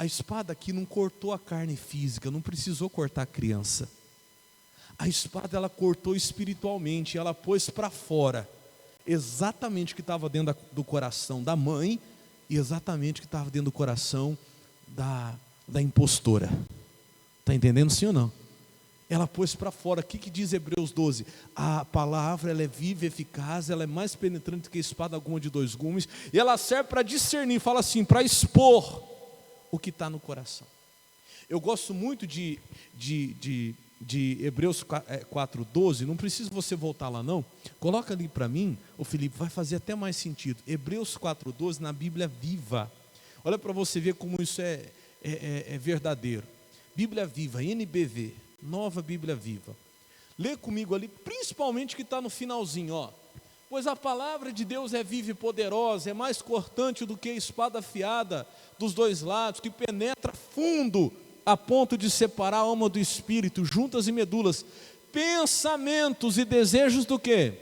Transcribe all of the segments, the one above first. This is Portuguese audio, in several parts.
A espada aqui não cortou a carne física, não precisou cortar a criança. A espada ela cortou espiritualmente, ela pôs para fora exatamente o que estava dentro do coração da mãe e exatamente o que estava dentro do coração da impostora. Está entendendo sim ou não? Ela pôs para fora. O que diz Hebreus 12? A palavra ela é viva e eficaz, ela é mais penetrante que a espada alguma de dois gumes, e ela serve para discernir, fala assim, para expor o que está no coração. Eu gosto muito de Hebreus 4:12, não precisa você voltar lá não, coloca ali para mim, ô Felipe, vai fazer até mais sentido. Hebreus 4:12 na Bíblia Viva, olha para você ver como isso é verdadeiro. Bíblia Viva, NBV, Nova Bíblia Viva. Lê comigo ali, principalmente que está no finalzinho, ó. Pois a palavra de Deus é viva e poderosa, é mais cortante do que a espada afiada dos dois lados, que penetra fundo a ponto de separar a alma do espírito, juntas e medulas, pensamentos e desejos do quê?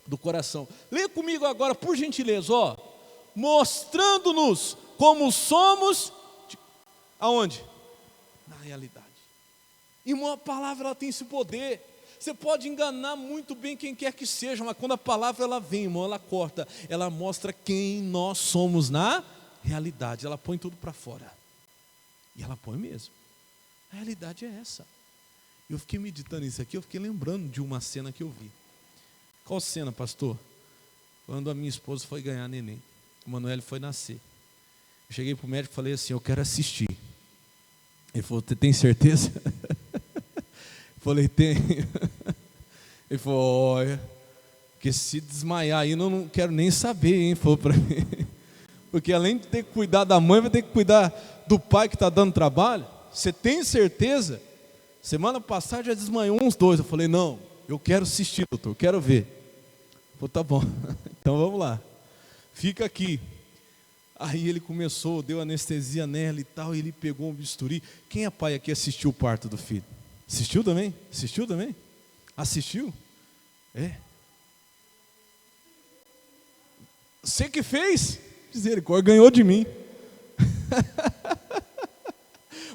Do coração. Lê comigo agora, por gentileza, ó. Mostrando-nos como somos, aonde? Na realidade. E uma palavra ela tem esse poder. Você pode enganar muito bem quem quer que seja, mas quando a palavra ela vem, irmão, ela corta, ela mostra quem nós somos na realidade, ela põe tudo para fora. E ela põe mesmo. A realidade é essa. Eu fiquei meditando isso aqui, eu fiquei lembrando de uma cena que eu vi. Qual cena, pastor? Quando a minha esposa foi ganhar neném, o Manoel foi nascer. Eu cheguei para o médico e falei assim, eu quero assistir. Ele falou, você tem certeza? Falei, tem. Ele falou, olha, porque se desmaiar aí, eu não quero nem saber, hein? Falou para mim. Porque além de ter que cuidar da mãe, vai ter que cuidar do pai que está dando trabalho. Você tem certeza? Semana passada já desmaiou uns dois. Eu falei, não, eu quero assistir, doutor, eu quero ver. Ele falou, tá bom, então vamos lá. Fica aqui. Aí ele começou, deu anestesia nela e tal, e ele pegou um bisturi. Quem é pai aqui assistiu o parto do filho? Assistiu também? Assistiu também? Assistiu? É. Você que fez? Misericórdia, ganhou de mim.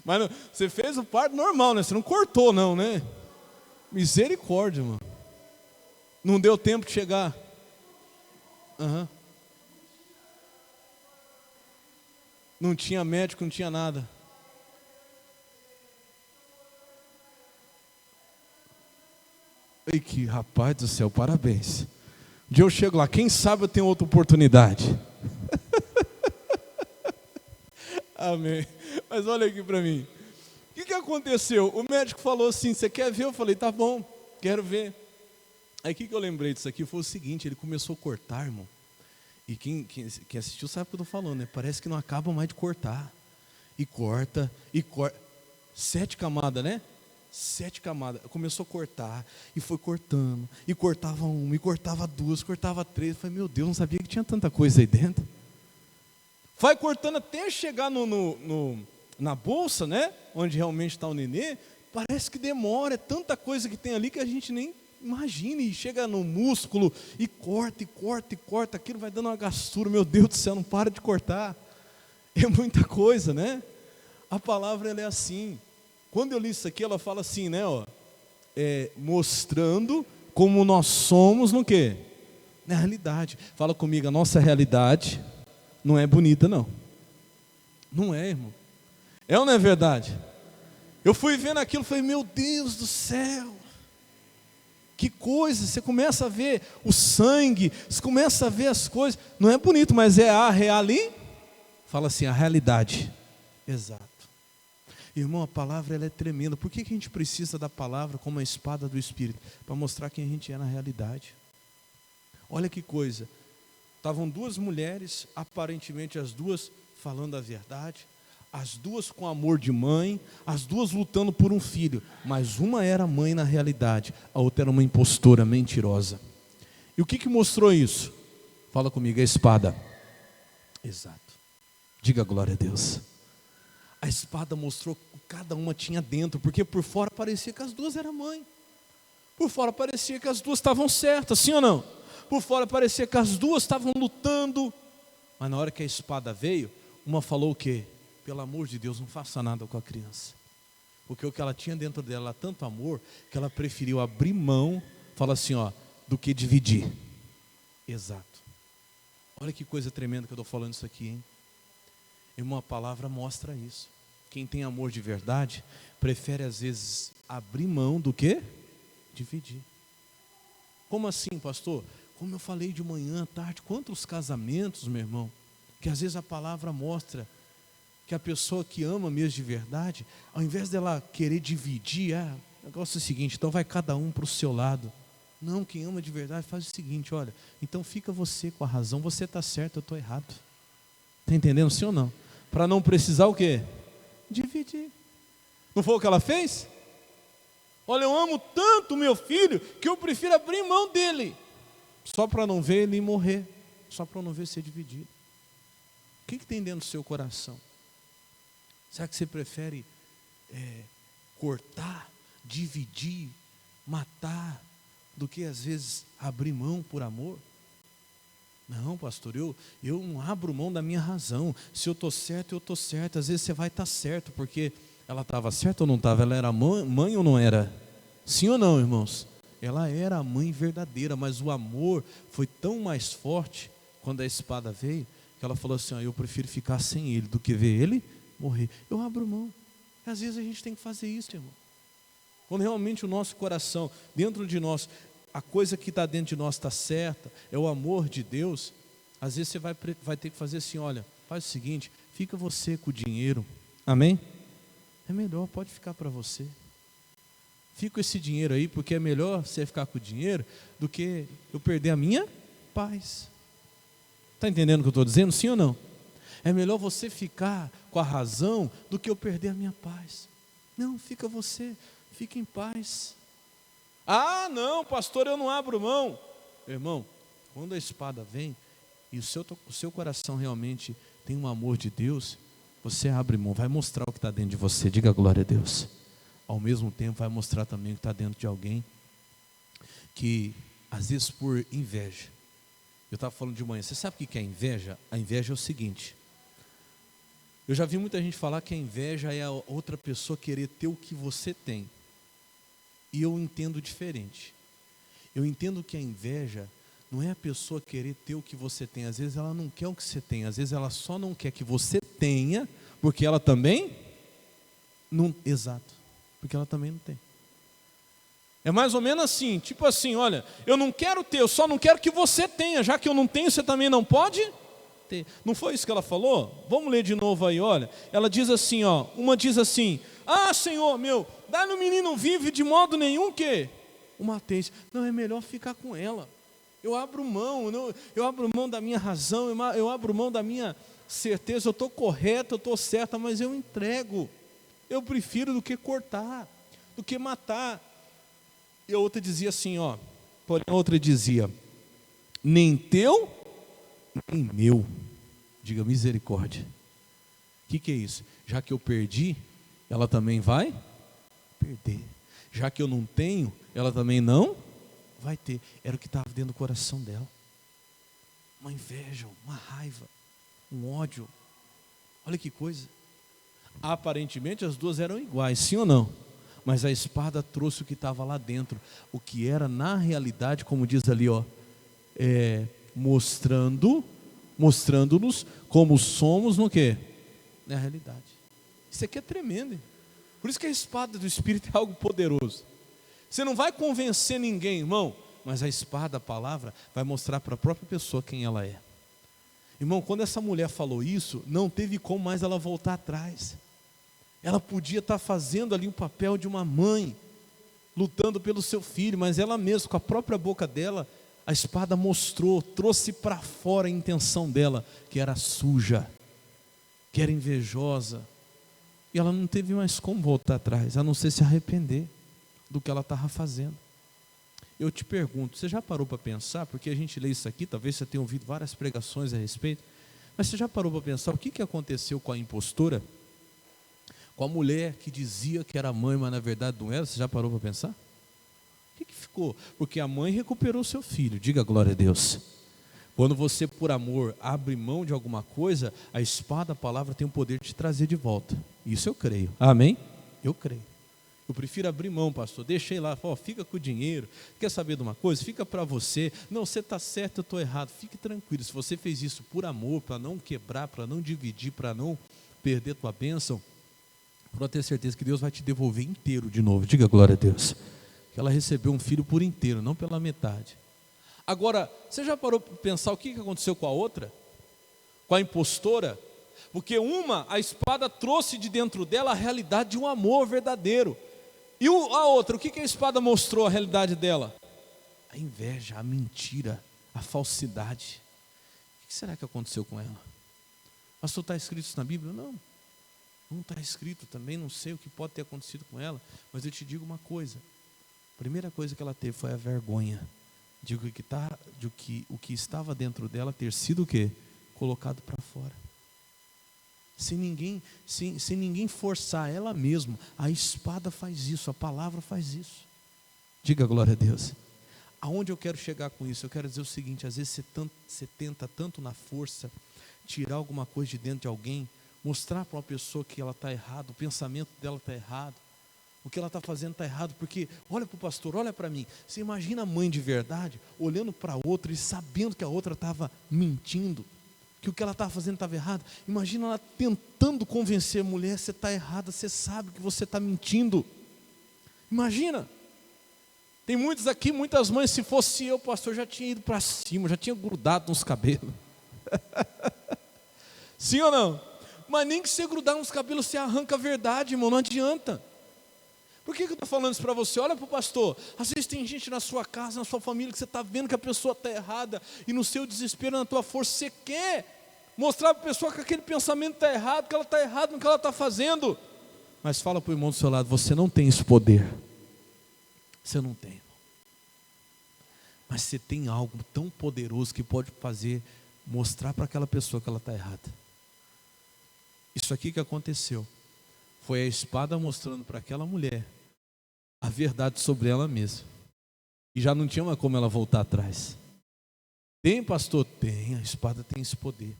Mas não, você fez o parto normal, né? Você não cortou não, né? Misericórdia, mano. Não deu tempo de chegar. Uhum. Não tinha médico, não tinha nada. Ei, que rapaz do céu, parabéns. Um dia eu chego lá, quem sabe eu tenho outra oportunidade. Amém. Mas olha aqui para mim. O que aconteceu? O médico falou assim, você quer ver? Eu falei, tá bom, quero ver. Aí o que eu lembrei disso aqui foi o seguinte, ele começou a cortar, irmão. E quem assistiu sabe o que eu estou falando, né? Parece que não acaba mais de cortar. E corta, e corta. 7 camadas, né? 7 camadas. Começou a cortar, e foi cortando. E cortava uma, e cortava duas, cortava 3. Eu falei, meu Deus, não sabia que tinha tanta coisa aí dentro. Vai cortando até chegar na bolsa, né? Onde realmente está o nenê. Parece que demora, é tanta coisa que tem ali que a gente nem imagina. E chega no músculo, e corta, e corta, e corta. Aquilo vai dando uma gastura. Meu Deus do céu, não para de cortar. É muita coisa, né? A palavra ela é assim. Quando eu li isso aqui, ela fala assim, né? Ó, mostrando como nós somos no quê? Na realidade. Fala comigo, a nossa realidade não é bonita, não. Não é, irmão. É ou não é verdade? Eu fui vendo aquilo e falei, meu Deus do céu. Que coisa, você começa a ver o sangue, você começa a ver as coisas. Não é bonito, mas é a ali. Fala assim, a realidade. Exato. Irmão, a palavra ela é tremenda. Por que a gente precisa da palavra como a espada do Espírito? Para mostrar quem a gente é na realidade. Olha que coisa. Estavam 2 mulheres, aparentemente as 2 falando a verdade, as 2 com amor de mãe, as 2 lutando por um filho, mas uma era mãe na realidade, a outra era uma impostora mentirosa. E o que mostrou isso? Fala comigo, a espada. Exato. Diga glória a Deus. A espada mostrou o que cada uma tinha dentro, porque por fora parecia que as 2 eram mãe. Por fora parecia que as 2 estavam certas, sim ou não? Por fora parecia que as 2 estavam lutando, mas na hora que a espada veio, uma falou o quê? pelo amor de Deus, não faça nada com a criança. Porque o que ela tinha dentro dela era tanto amor, que ela preferiu abrir mão, fala assim, ó, do que dividir. Exato. Olha que coisa tremenda que eu estou falando isso aqui, hein? Irmão, a palavra mostra isso. Quem tem amor de verdade, prefere às vezes abrir mão do que dividir. Como assim, pastor? Como eu falei de manhã, à tarde, quantos casamentos, meu irmão, que às vezes a palavra mostra que a pessoa que ama mesmo de verdade, ao invés dela querer dividir, o negócio é o seguinte, então vai cada um para o seu lado. Não, quem ama de verdade faz o seguinte, olha, então fica você com a razão, você está certo, eu estou errado. Está entendendo, sim ou não? Para não precisar o quê? Dividir. Não foi o que ela fez? Olha, eu amo tanto meu filho, que eu prefiro abrir mão dele, só para não ver ele morrer, só para não ver ser dividido. O que tem dentro do seu coração? Será que você prefere cortar, dividir, matar, do que às vezes abrir mão por amor? Não, pastor, eu não abro mão da minha razão. Se eu estou certo, eu estou certo. Às vezes você vai estar certo, porque ela estava certa ou não estava? Ela era mãe ou não era? Sim ou não, irmãos? Ela era a mãe verdadeira, mas o amor foi tão mais forte quando a espada veio, que ela falou assim, eu prefiro ficar sem ele do que ver ele morrer. Eu abro mão. Às vezes a gente tem que fazer isso, irmão. Quando realmente o nosso coração, dentro de nós, a coisa que está dentro de nós está certa, é o amor de Deus, às vezes você vai ter que fazer assim, olha, faz o seguinte, fica você com o dinheiro, amém? É melhor, pode ficar para você. Fica com esse dinheiro aí, porque é melhor você ficar com o dinheiro do que eu perder a minha paz. Está entendendo o que eu estou dizendo, sim ou não? É melhor você ficar com a razão do que eu perder a minha paz. Não, fica você, fica em paz. Ah, não, pastor, eu não abro mão. Irmão, quando a espada vem e o seu coração realmente tem um amor de Deus, você abre mão, vai mostrar o que está dentro de você, diga glória a Deus. Ao mesmo tempo vai mostrar também o que está dentro de alguém que, às vezes por inveja, eu estava falando de manhã, você sabe o que é inveja? A inveja é o seguinte, eu já vi muita gente falar que a inveja é a outra pessoa querer ter o que você tem. E eu entendo diferente. Eu entendo que a inveja não é a pessoa querer ter o que você tem. Às vezes ela não quer o que você tem. Às vezes ela só não quer que você tenha, porque ela também não... Exato. Porque ela também não tem. É mais ou menos assim, tipo assim, olha, eu não quero ter, eu só não quero que você tenha. Já que eu não tenho, você também não pode ter. Não foi isso que ela falou? Vamos ler de novo aí, olha. Ela diz assim, ó, uma diz assim, Senhor, meu, dá no menino vivo de modo nenhum que o mateis. Não, é melhor ficar com ela. Eu abro mão, eu abro mão da minha razão, eu abro mão da minha certeza, eu estou correta, eu estou certa, mas eu entrego. Eu prefiro do que cortar, do que matar. E a outra dizia assim, ó, porém a outra dizia, nem teu, nem meu. Diga misericórdia. O que é isso? Já que eu perdi, ela também vai perder. Já que eu não tenho, ela também não vai ter. Era o que estava dentro do coração dela. Uma inveja, uma raiva, um ódio. Olha que coisa. Aparentemente as duas eram iguais, sim ou não? Mas a espada trouxe o que estava lá dentro. O que era na realidade, como diz ali, ó, mostrando-nos como somos no quê? Na realidade. Isso aqui é tremendo. Por isso que a espada do Espírito é algo poderoso. Você não vai convencer ninguém, irmão, mas a espada, a palavra, vai mostrar para a própria pessoa quem ela é. Irmão, quando essa mulher falou isso, não teve como mais ela voltar atrás. Ela podia estar fazendo ali o papel de uma mãe, lutando pelo seu filho, mas ela mesma, com a própria boca dela, a espada mostrou, trouxe para fora a intenção dela, que era suja, que era invejosa. E ela não teve mais como voltar atrás, a não ser se arrepender do que ela estava fazendo. Eu te pergunto, você já parou para pensar, porque a gente lê isso aqui, talvez você tenha ouvido várias pregações a respeito, mas você já parou para pensar o que aconteceu com a impostora? Com a mulher que dizia que era mãe, mas na verdade não era, você já parou para pensar? O que ficou? Porque a mãe recuperou seu filho, diga glória a Deus. Quando você, por amor, abre mão de alguma coisa, a espada, a palavra, tem o poder de te trazer de volta. Isso eu creio. Amém? Eu creio. Eu prefiro abrir mão, pastor. Deixei lá, fica com o dinheiro. Quer saber de uma coisa? Fica para você. Não, você está certo, eu estou errado. Fique tranquilo. Se você fez isso por amor, para não quebrar, para não dividir, para não perder tua bênção, pode ter certeza que Deus vai te devolver inteiro de novo. Diga glória a Deus. Que ela recebeu um filho por inteiro, não pela metade. Agora, você já parou para pensar o que aconteceu com a outra? Com a impostora? Porque a espada trouxe de dentro dela a realidade de um amor verdadeiro. E a outra, o que a espada mostrou a realidade dela? A inveja, a mentira, a falsidade. O que será que aconteceu com ela? Pastor, está escrito isso na Bíblia? Não está escrito também, não sei o que pode ter acontecido com ela, mas eu te digo uma coisa. A primeira coisa que ela teve foi a vergonha de o que estava dentro dela ter sido o quê? Colocado para fora. Sem ninguém forçar ela mesma. A espada faz isso, a palavra faz isso. Diga glória a Deus. Aonde eu quero chegar com isso? Eu quero dizer o seguinte: às vezes você tenta tanto na força tirar alguma coisa de dentro de alguém, mostrar para uma pessoa que ela está errada, o pensamento dela está errado, o que ela está fazendo está errado, porque olha para o pastor, olha para mim. Você imagina a mãe de verdade olhando para a outra e sabendo que a outra estava mentindo, que o que ela estava fazendo estava errado. Imagina ela tentando convencer a mulher: você está errada, você sabe que você está mentindo. Imagina. Tem muitos aqui, muitas mães, se fosse eu, pastor, já tinha ido para cima, já tinha grudado nos cabelos. Sim ou não? Mas nem que você grudar nos cabelos, você arranca a verdade, irmão, não adianta. Por que eu estou falando isso para você? Olha para o pastor, às vezes tem gente na sua casa, na sua família, que você está vendo que a pessoa está errada, e no seu desespero, na tua força, você quer mostrar para a pessoa que aquele pensamento está errado, que ela está errada no que ela está fazendo. Mas fala para o irmão do seu lado: você não tem esse poder. Você não tem. Mas você tem algo tão poderoso que pode mostrar para aquela pessoa que ela está errada. Isso aqui que aconteceu foi a espada mostrando para aquela mulher a verdade sobre ela mesma. E já não tinha mais como ela voltar atrás. Tem, pastor? Tem, a espada tem esse poder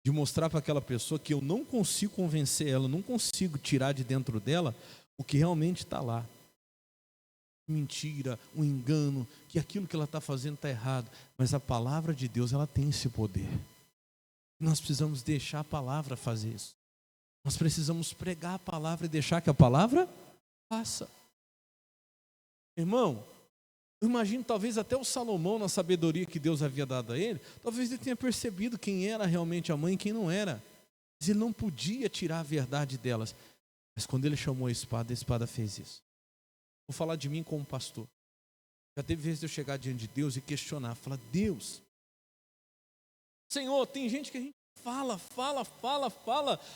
de mostrar para aquela pessoa que eu não consigo convencer ela, não consigo tirar de dentro dela o que realmente está lá. Mentira, um engano, que aquilo que ela está fazendo está errado. Mas a palavra de Deus, ela tem esse poder. Nós precisamos deixar a palavra fazer isso. Nós precisamos pregar a palavra e deixar que a palavra faça. Irmão, eu imagino talvez até o Salomão, na sabedoria que Deus havia dado a ele, talvez ele tenha percebido quem era realmente a mãe e quem não era. Mas ele não podia tirar a verdade delas. Mas quando ele chamou a espada fez isso. Vou falar de mim como pastor. Já teve vezes de eu chegar diante de Deus e questionar, falar: Deus, Senhor, tem gente que a gente fala,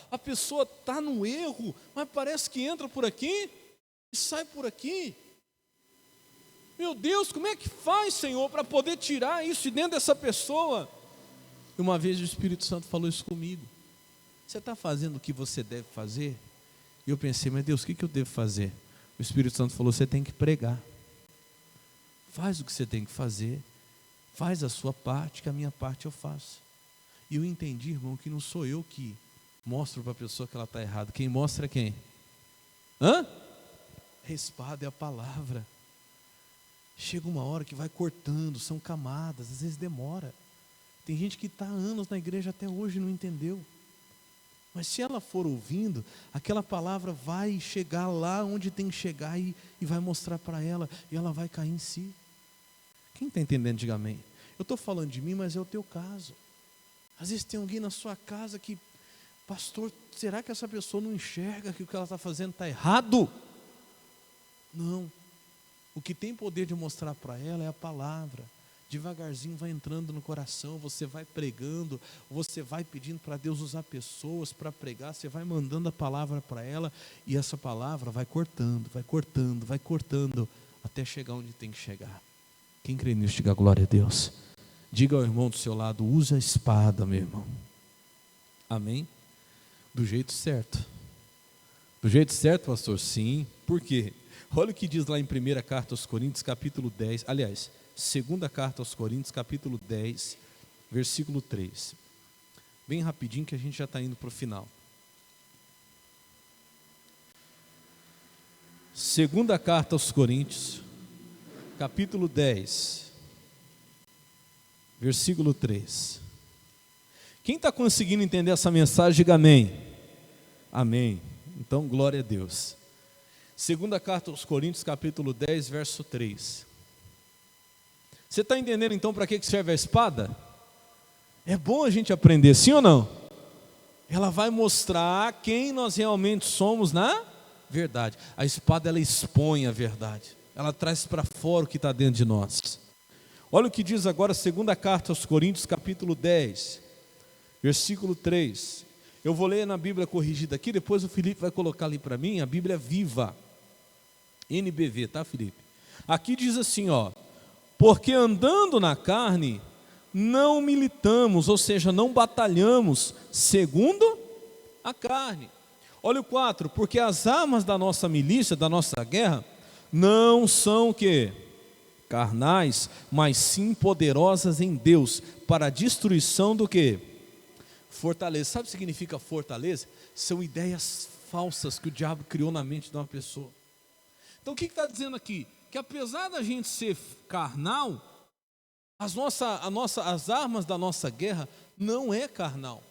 a pessoa está no erro, mas parece que entra por aqui e sai por aqui. Meu Deus, como é que faz, Senhor, para poder tirar isso de dentro dessa pessoa? E uma vez o Espírito Santo falou isso comigo: você está fazendo o que você deve fazer? E eu pensei: mas Deus, o que eu devo fazer? O Espírito Santo falou: você tem que pregar. Faz o que você tem que fazer, faz a sua parte, que a minha parte eu faço. E eu entendi, irmão, que não sou eu que mostro para a pessoa que ela está errada. Quem mostra é quem? A espada é a palavra. Chega uma hora que vai cortando, são camadas, às vezes demora. Tem gente que está há anos na igreja até hoje e não entendeu. Mas se ela for ouvindo, aquela palavra vai chegar lá onde tem que chegar e vai mostrar para ela, e ela vai cair em si. Quem está entendendo, diga amém. Eu estou falando de mim, mas é o teu caso. Às vezes tem alguém na sua casa que: pastor, será que essa pessoa não enxerga que o que ela está fazendo está errado? Não. O que tem poder de mostrar para ela é a palavra. Devagarzinho vai entrando no coração, você vai pregando, você vai pedindo para Deus usar pessoas para pregar, você vai mandando a palavra para ela, e essa palavra vai cortando, até chegar onde tem que chegar. Quem crê nisso, diga glória a Deus. Diga ao irmão do seu lado: use a espada, meu irmão. Amém? Do jeito certo. Do jeito certo, pastor? Sim. Por quê? Olha o que diz lá em 1ª carta aos Coríntios, capítulo 10. Aliás, 2ª carta aos Coríntios, capítulo 10, versículo 3. Bem rapidinho que a gente já está indo para o final. Segunda carta aos Coríntios, capítulo 10, versículo 3. Quem está conseguindo entender essa mensagem, diga amém. Amém. Então, glória a Deus. Segunda carta aos Coríntios, capítulo 10, verso 3. Você está entendendo então para que serve a espada? É bom a gente aprender, sim ou não? Ela vai mostrar quem nós realmente somos na verdade. A espada, ela expõe a verdade. Ela traz para fora o que está dentro de nós. Olha o que diz agora a segunda carta aos Coríntios, capítulo 10, versículo 3. Eu vou ler na Bíblia corrigida aqui, depois o Felipe vai colocar ali para mim, a Bíblia viva. NBV, tá, Felipe? Aqui diz assim, ó: porque andando na carne, não militamos, ou seja, não batalhamos segundo a carne. Olha o 4, porque as armas da nossa milícia, da nossa guerra, não são o quê? Carnais, mas sim poderosas em Deus, para a destruição do quê? Fortaleza. Sabe o que significa fortaleza? São ideias falsas que o diabo criou na mente de uma pessoa. Então o que está dizendo aqui? Que apesar da gente ser carnal, as armas da nossa guerra não é carnal.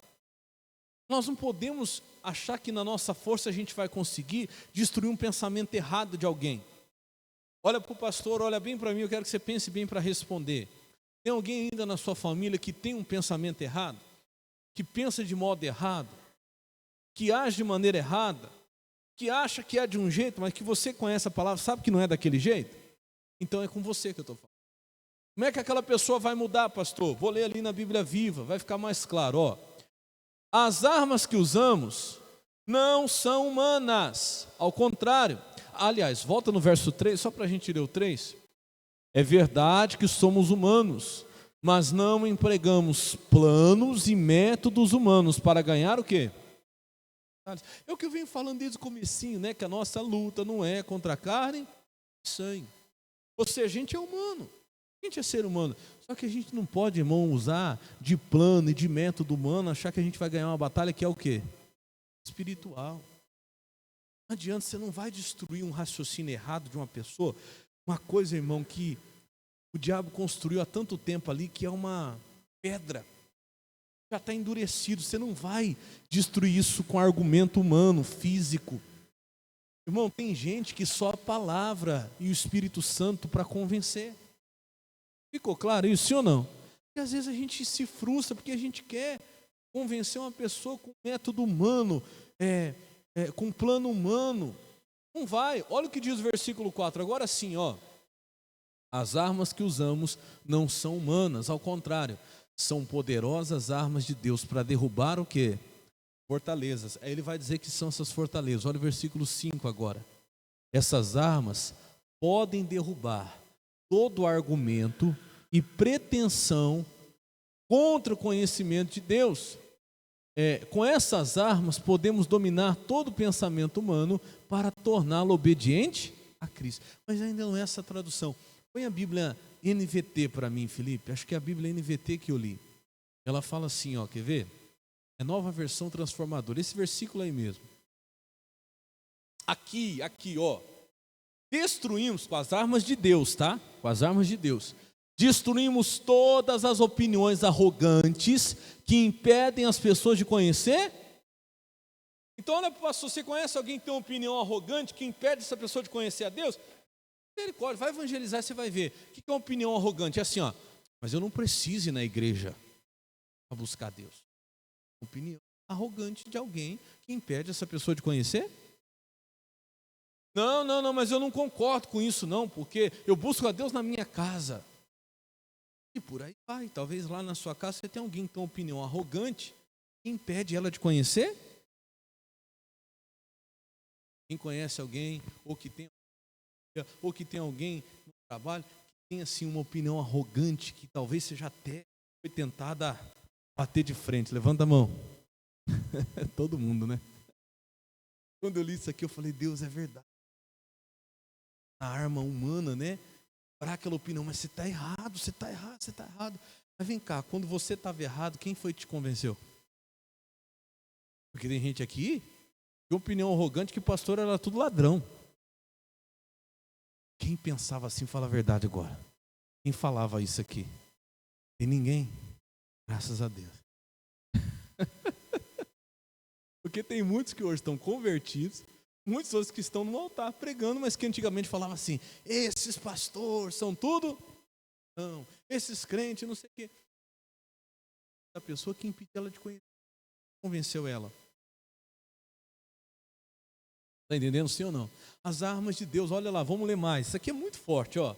Nós não podemos achar que na nossa força a gente vai conseguir destruir um pensamento errado de alguém. Olha para o pastor, olha bem para mim, eu quero que você pense bem para responder. Tem alguém ainda na sua família que tem um pensamento errado? Que pensa de modo errado? Que age de maneira errada? Que acha que é de um jeito, mas que você conhece a palavra, sabe que não é daquele jeito? Então é com você que eu estou falando. Como é que aquela pessoa vai mudar, pastor? Vou ler ali na Bíblia Viva, vai ficar mais claro, ó. As armas que usamos não são humanas, ao contrário. Aliás, volta no verso 3, só para a gente ler o 3. É verdade que somos humanos, mas não empregamos planos e métodos humanos para ganhar o quê? É o que eu venho falando desde o comecinho, né? Que a nossa luta não é contra a carne e sangue. Ou seja, a gente é humano, a gente é ser humano. Só que a gente não pode, irmão, usar de plano e de método humano, achar que a gente vai ganhar uma batalha que é o quê? Espiritual. Não adianta, você não vai destruir um raciocínio errado de uma pessoa. Uma coisa, irmão, que o diabo construiu há tanto tempo ali, que é uma pedra. Já está endurecido, você não vai destruir isso com argumento humano, físico. Irmão, tem gente que só a palavra e o Espírito Santo para convencer. Ficou claro isso, sim ou não? Porque às vezes a gente se frustra porque a gente quer convencer uma pessoa com método humano, com plano humano. Não vai. Olha o que diz o versículo 4. Agora sim, ó. As armas que usamos não são humanas, ao contrário, são poderosas armas de Deus para derrubar o quê? Fortalezas. Aí ele vai dizer que são essas fortalezas. Olha o versículo 5 agora. Essas armas podem derrubar todo argumento e pretensão contra o conhecimento de Deus. Com essas armas podemos dominar todo o pensamento humano para torná-lo obediente a Cristo. Mas ainda não é essa a tradução. Põe a Bíblia NVT para mim, Felipe. Acho que é a Bíblia NVT que eu li. Ela fala assim, ó, quer ver? É Nova Versão Transformadora. Esse versículo aí mesmo. Aqui, ó. Destruímos com as armas de Deus, tá? Com as armas de Deus. Destruímos todas as opiniões arrogantes que impedem as pessoas de conhecer. Então, olha para o pastor, você conhece alguém que tem uma opinião arrogante que impede essa pessoa de conhecer a Deus? Misericórdia, vai evangelizar, você vai ver. O que é uma opinião arrogante? É assim, ó. Mas eu não preciso ir na igreja para buscar Deus. Opinião arrogante de alguém que impede essa pessoa de conhecer? Não, mas eu não concordo com isso não, porque eu busco a Deus na minha casa. E por aí vai, talvez lá na sua casa você tenha alguém que tem uma opinião arrogante que impede ela de conhecer. Quem conhece alguém, ou que tem alguém no trabalho, que tem assim uma opinião arrogante, que talvez seja até foi tentada bater de frente. Levanta a mão. Todo mundo, né? Quando eu li isso aqui, eu falei, Deus, é verdade. A arma humana, né? Para aquela opinião, mas você está errado. Mas vem cá, quando você estava errado, quem foi que te convenceu? Porque tem gente aqui que opinião arrogante que pastor era tudo ladrão. Quem pensava assim, fala a verdade agora. Quem falava isso aqui? Tem ninguém. Graças a Deus. Porque tem muitos que hoje estão convertidos, muitos outros que estão no altar pregando, mas que antigamente falavam assim, esses pastores são tudo? Não, esses crentes, não sei o quê. A pessoa que impediu ela de conhecer, convenceu ela. Está entendendo sim ou não? As armas de Deus, olha lá, vamos ler mais. Isso aqui é muito forte, ó.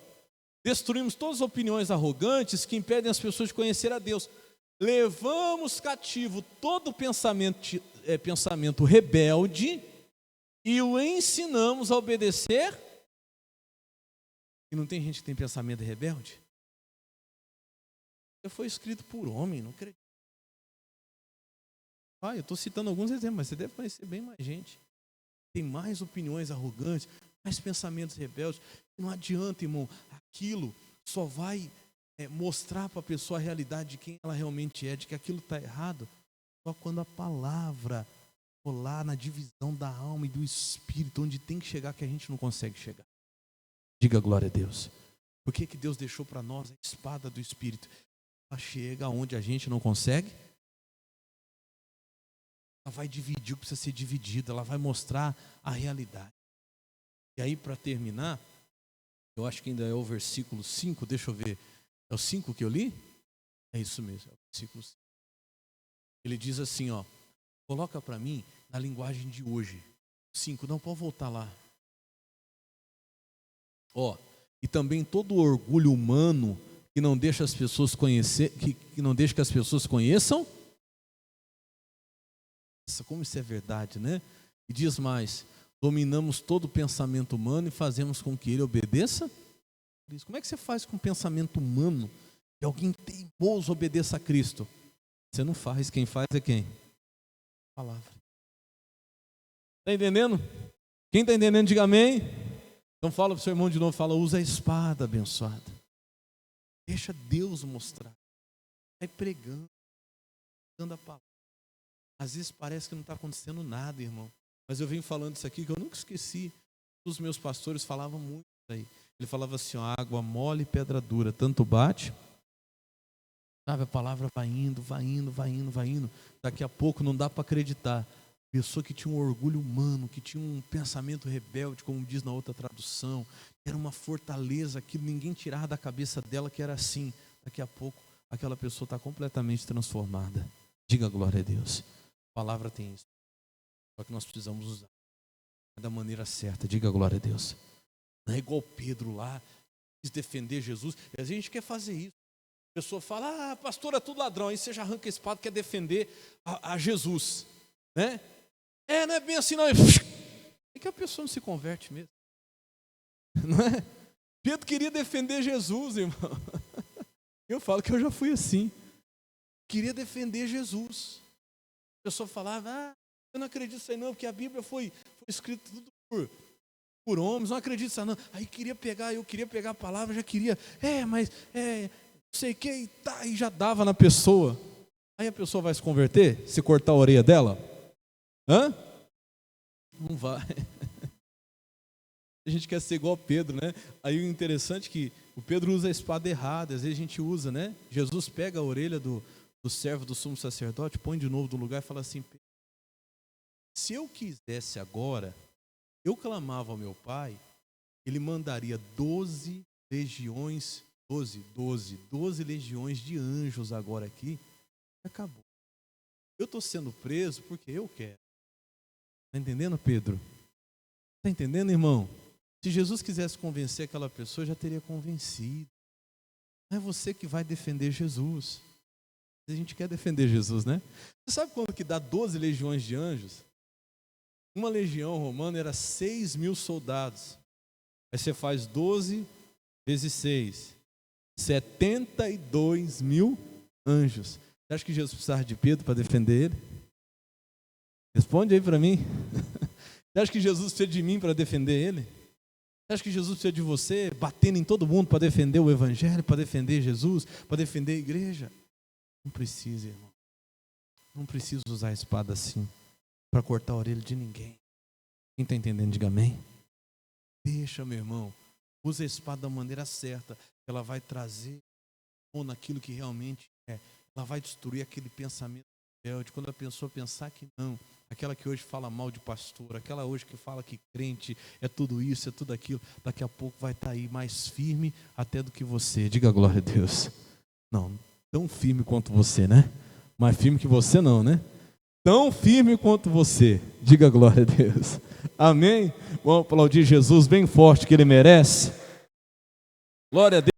Destruímos todas as opiniões arrogantes que impedem as pessoas de conhecer a Deus. Levamos cativo todo pensamento rebelde e o ensinamos a obedecer. E não tem gente que tem pensamento rebelde? Foi escrito por homem, não acredito. Eu estou citando alguns exemplos, mas você deve conhecer bem mais gente. Tem mais opiniões arrogantes, mais pensamentos rebeldes. Não adianta, irmão, aquilo só vai mostrar para a pessoa a realidade de quem ela realmente é, de que aquilo está errado, só quando a palavra for lá na divisão da alma e do espírito, onde tem que chegar, que a gente não consegue chegar. Diga glória a Deus. Por que Deus deixou para nós a espada do espírito? Ela chega onde a gente não consegue. Ela vai dividir o que precisa ser dividido, ela vai mostrar a realidade. E aí, para terminar, eu acho que ainda é o versículo 5, deixa eu ver, é o 5 que eu li? É isso mesmo, é o versículo 5. Ele diz assim, ó, coloca para mim na linguagem de hoje. 5, não, pode voltar lá. Ó, e também todo o orgulho humano que não deixa as pessoas conhecer, que não deixa que as pessoas conheçam. Como isso é verdade, né? E diz mais, dominamos todo o pensamento humano e fazemos com que ele obedeça. Como é que você faz com o pensamento humano que alguém teimoso obedeça a Cristo? Você não faz, quem faz é quem? A palavra. Está entendendo? Quem está entendendo, diga amém. Então fala para o seu irmão de novo, fala, usa a espada abençoada. Deixa Deus mostrar. Vai pregando, dando a palavra. Às vezes parece que não está acontecendo nada, irmão. Mas eu venho falando isso aqui que eu nunca esqueci. Os meus pastores falavam muito isso aí. Ele falava assim, ó, água mole e pedra dura, tanto bate. Sabe, a palavra vai indo, vai indo, vai indo, vai indo. Daqui a pouco não dá para acreditar. Pessoa que tinha um orgulho humano, que tinha um pensamento rebelde, como diz na outra tradução. Era uma fortaleza que ninguém tirava da cabeça dela, que era assim. Daqui a pouco aquela pessoa está completamente transformada. Diga glória a Deus. A palavra tem isso. Só que nós precisamos usar da maneira certa. Diga glória a Deus. Não é igual Pedro lá, quis defender Jesus. E a gente quer fazer isso. A pessoa fala, pastor, é tudo ladrão. Aí você já arranca a espada e quer defender a Jesus. Né? Não é bem assim não. É que a pessoa não se converte mesmo. Não é? Pedro queria defender Jesus, irmão. Eu falo que eu já fui assim. Queria defender Jesus. A pessoa falava, eu não acredito nisso aí não, porque a Bíblia foi escrita tudo por homens, não acredito nisso aí não. Aí eu queria pegar a palavra, já queria, mas não sei o que, e já dava na pessoa. Aí a pessoa vai se converter, se cortar a orelha dela? Não vai. A gente quer ser igual a Pedro, né? Aí o interessante é que o Pedro usa a espada errada, às vezes a gente usa, né? Jesus pega a orelha do servo do sumo sacerdote, põe de novo no lugar e fala assim, se eu quisesse agora, eu clamava ao meu pai, ele mandaria 12 legiões de anjos agora aqui, acabou. Eu estou sendo preso porque eu quero. Está entendendo, Pedro? Está entendendo, irmão? Se Jesus quisesse convencer aquela pessoa, já teria convencido. Não é você que vai defender Jesus. A gente quer defender Jesus, né? Você sabe quando que dá 12 legiões de anjos? Uma legião romana era 6.000 soldados. Aí você faz 12 vezes 6. 72.000 anjos. Você acha que Jesus precisava de Pedro para defender ele? Responde aí para mim. Você acha que Jesus precisa de mim para defender ele? Você acha que Jesus precisa de você batendo em todo mundo para defender o evangelho, para defender Jesus, para defender a igreja? Não precisa, irmão. Não precisa usar a espada assim para cortar a orelha de ninguém. Quem está entendendo, diga amém. Deixa, meu irmão. Usa a espada da maneira certa. Ela vai trazer ou naquilo que realmente é. Ela vai destruir aquele pensamento rebelde. Quando a pessoa pensar que não, aquela que hoje fala mal de pastor, aquela hoje que fala que crente é tudo isso, é tudo aquilo, daqui a pouco vai estar aí mais firme até do que você. Diga glória a Deus. Não, tão firme quanto você, né? Mais firme que você não, né? Tão firme quanto você. Diga glória a Deus. Amém? Vamos aplaudir Jesus bem forte que Ele merece. Glória a Deus.